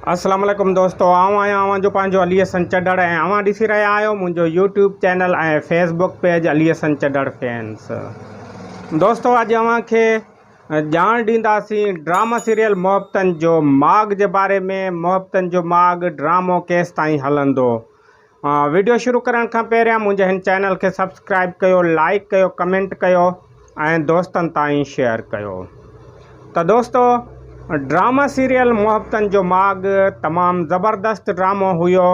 अस्सलाम वालेकुम दोस्तों, आवां जो पंहिंजो अली हसन चढ़ड़ ऐं अवां ॾिसी रहिया आहियो मुंहिंजो यूट्यूब चैनल ऐं Facebook page Ali Hasan Chadhar fans. दोस्तों अॼु अव्हांखे ॼाण ॾींदासीं ड्रामा सीरियल मोहब्बतनि जो माॻ जे बारे में। मोहब्बतनि जो माॻ ड्रामो केसि ताईं हलंदो। वीडियो शुरू करण खां पहिरियां मुंहिंजे हिन चैनल खे सब्सक्राइब कयो, लाइक कयो, कमेंट कयो ऐं दोस्तनि ताईं शेयर कयो। त दोस्तों ड्रामा सीरियल मोहब्बतनि जो माॻ तमामु ज़बरदस्त ड्रामो हुयो।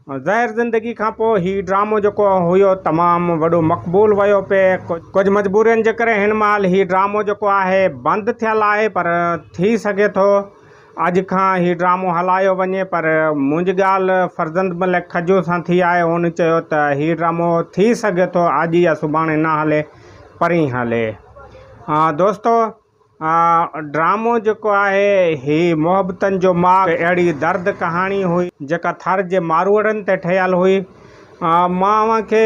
ज़हर ज़िंदगी खां पोइ हीउ ड्रामो जेको हुयो तमामु वॾो मक़बूल वियो पे। कुझु मजबूरियुनि जे करे हिन महिल हीउ ड्रामो जेको आहे बंदि थियल आहे, पर थी सघे थो अॼु खां हीउ ड्रामो हलायो वञे। पर मुंहिंजी ॻाल्हि फर्ज़ंद मलिक खजू सां थी आहे। उन चयो त हीउ ड्रामो थी सघे थो अॼु या सुभाणे न हले, परीं हले। दोस्तों ड्रामो जेको आहे ही मोहब्बतनि जो माॻ अहिड़ी दर्द कहाणी हुई जेका थर जे मारूड़नि ते ठहियल हुई। मां अव्हांखे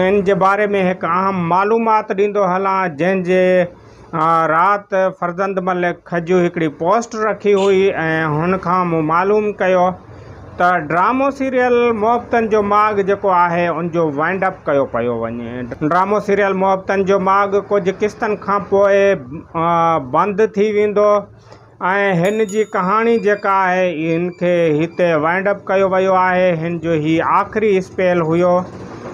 इन जे बारे में हिकु अहम मालूमात ॾींदो हलां, जंहिंजे राति फर्ज़ंद मलिक खजू हिकिड़ी पोस्ट रखी हुई ऐं हुन खां मूं मालूम कयो त ड्रामो सीरियल मोहब्बतनि जो माॻ जेको आहे उनजो वाइंड अप कयो पियो वञे। ड्रामो सीरियल मोहब्बतनि जो माॻ कुझु किस्तनि खां पोइ बंदि थी वेंदो ऐं हिन जी कहाणी जेका आहे हिन खे हिते वाइंड अप कयो वियो आहे। हिन जो ही आख़िरी स्पेल हुयो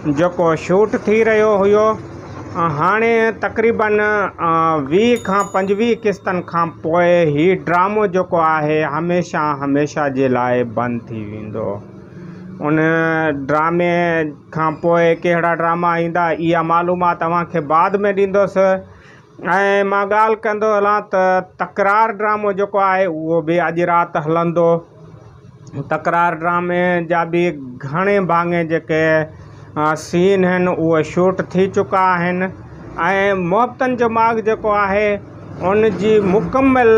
जेको शूट थी रहियो हुयो। हाणे तक़रीबन 20 खां 25 किस्तनि खां पोइ हीउ ड्रामो जेको आहे हमेशा जे लाइ बंदि थी वेंदो। उन ड्रामे खां पोइ कहिड़ा ड्रामा ईंदा इहा मालूमात तव्हांखे बाद में ॾींदुसि। ऐं मां ॻाल्हि कंदो हलां त तकरार ड्रामो जेको आहे उहो बि अॼु राति हलंदो। तकरार ड्रामे जा बि घणे भाङे जेके सीन आहिनि उहे शूट थी चुका आहिनि ऐं मोहब्बतनि जो माॻ जेको आहे उन जी मुकमल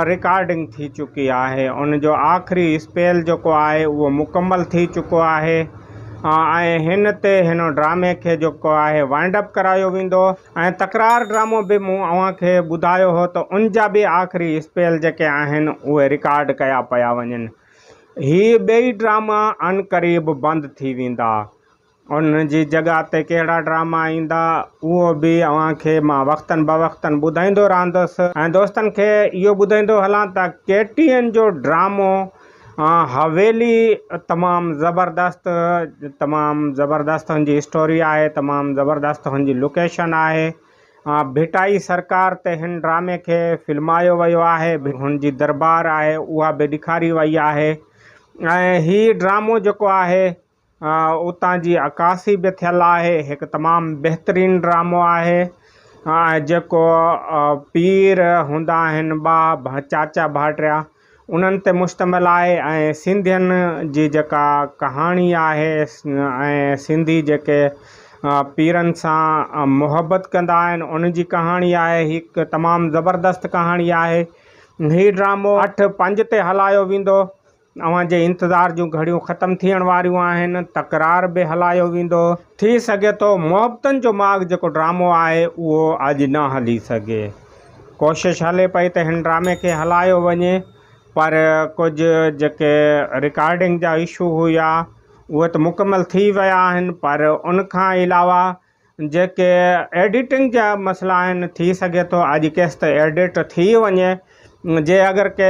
रिकॉर्डिंग थी चुकी आहे। उन जो आख़िरी स्पेल जेको आहे उहो मुकमल थी चुको आहे ऐं हिन ड्रामे खे जेको आहे वाइंड अप करायो वेंदो। ऐं तकरार ड्रामो बि मूं अव्हांखे ॿुधायो हो त उन जा बि आख़िरी स्पेल जेके आहिनि उहे रिकॉर्ड कया पिया वञनि। हीअ ॿई ड्रामा अनक़रीब बंदि थी वेंदा। उन जी जॻह ते कहिड़ा ड्रामा ईंदा उहो बि अव्हांखे मां वक़्तनि बवक़्तनि ॿुधाईंदो रहंदुसि। ऐं दोस्तनि खे इहो ॿुधाईंदो हलां त KTN जो ड्रामो हवेली तमामु ज़बरदस्त हुनजी स्टोरी आहे, तमामु ज़बरदस्त हुनजी लोकेशन आहे। भिटाई सरकार ते हिन ड्रामे खे फिल्मायो वियो आहे। हुनजी दरबार आहे उहा बि ॾेखारी वई आहे। ऐं हीउ ड्रामो जेको आहे उतां जी अकासी बि थियल आहे। हिकु तमामु बहितरीनु ड्रामो आहे जेको पीर हूंदा आहिनि चाचा भाटिया उन्हनि ते मुश्तमिल आहे। ऐं सिंधियुनि जी जेका कहाणी आहे ऐं सिंधी जेके पीरनि सां मुहबत कंदा आहिनि उन जी कहाणी आहे। हिकु तमामु ज़बरदस्त कहाणी आहे। हीउ ड्रामो 8/5 ते हलायो वेंदो। अव्हांजे इंतज़ार जूं घड़ियूं ख़तमु थियण वारियूं आहिनि। तकरार बि हलायो वेंदो। थी सघे थो मोहब्बतनि जो माॻ जेको ड्रामो आहे उहो अॼु न हली सघे। कोशिशि हले पई त हिन ड्रामे खे हलायो वञे, पर कुझु जेके रिकॉर्डिंग जा इशू हुआ उहे त मुकमल थी विया आहिनि, पर उन खां अलावा जेके एडिटिंग जा मसइला आहिनि थी सघे थो अॼु केसि त एडिट थी वञे। जे अगरि के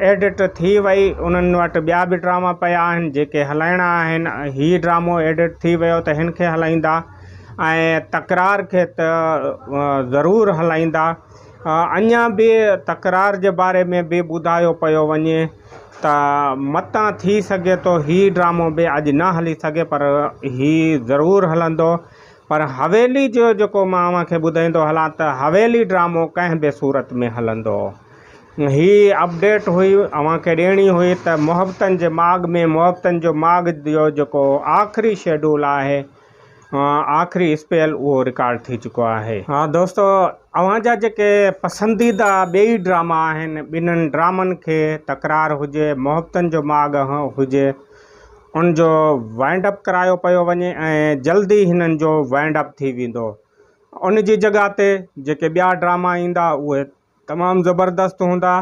एडिट थी वई उन्हनि वटि ॿिया बि ड्रामा पिया आहिनि जेके हलाइणा आहिनि। हीउ ड्रामो एडिट थी वियो त हिन खे हलाईंदा ऐं तकरार खे त ज़रूरु हलाईंदा। अञा बि तकरार जे बारे में बि ॿुधायो पियो वञे त मतां थी सघे थो हीउ ड्रामो बि अॼु न हली सघे, पर हीउ ज़रूरु हलंदो। पर हवेली जो जेको मां अव्हांखे ॿुधाईंदो हलां त हवेली ड्रामो कंहिं बि सूरत में हलंदो। ही अपडेट हुई अव्हांखे ॾियणी हुई त मोहब्बतनि जे माॻ में मोहब्बतनि जो माॻ जो जेको आख़िरी शेड्यूल आहे, आख़िरी स्पेल उहो रिकॉर्ड थी चुको आहे। दोस्तों अव्हांजा जेके पसंदीदा ॿई ड्रामा आहिनि, ॿिन्हिनि ड्रामनि खे तकरार हुजे मोहब्बतनि जो माॻ हुजे उनजो वाइंड अप करायो पियो वञे ऐं जल्दी हिननि जो वाइंड अप थी वेंदो। उन जी जॻह ते जेके ॿिया ड्रामा ईंदा उहे तमामु ज़बरदस्त हूंदा।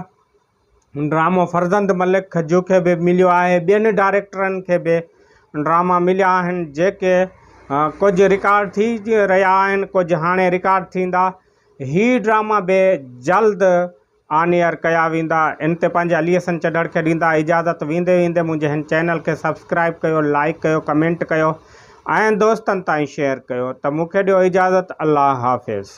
ड्रामो फर्ज़ंद मलिक खजू खे बि मिलियो आहे। ॿियनि डायरेक्टरनि खे बि ड्रामा मिलिया आहिनि जेके कुझु रिकॉर्ड थी रहिया आहिनि, कुझु हाणे रिकॉर्ड थींदा। ही ड्रामा बि जल्द ऑन एयर कया वेंदा। इन ते पंहिंजे अलीअ संचडड़ खे ॾींदा इजाज़त। वेंदे वेंदे मुंहिंजे हिन चैनल खे सब्सक्राइब कयो, लाइक कयो, कमेंट कयो ऐं दोस्तनि ताईं शेयर कयो। त मूंखे ॾियो इजाज़त। अल्लाह हाफ़िज़।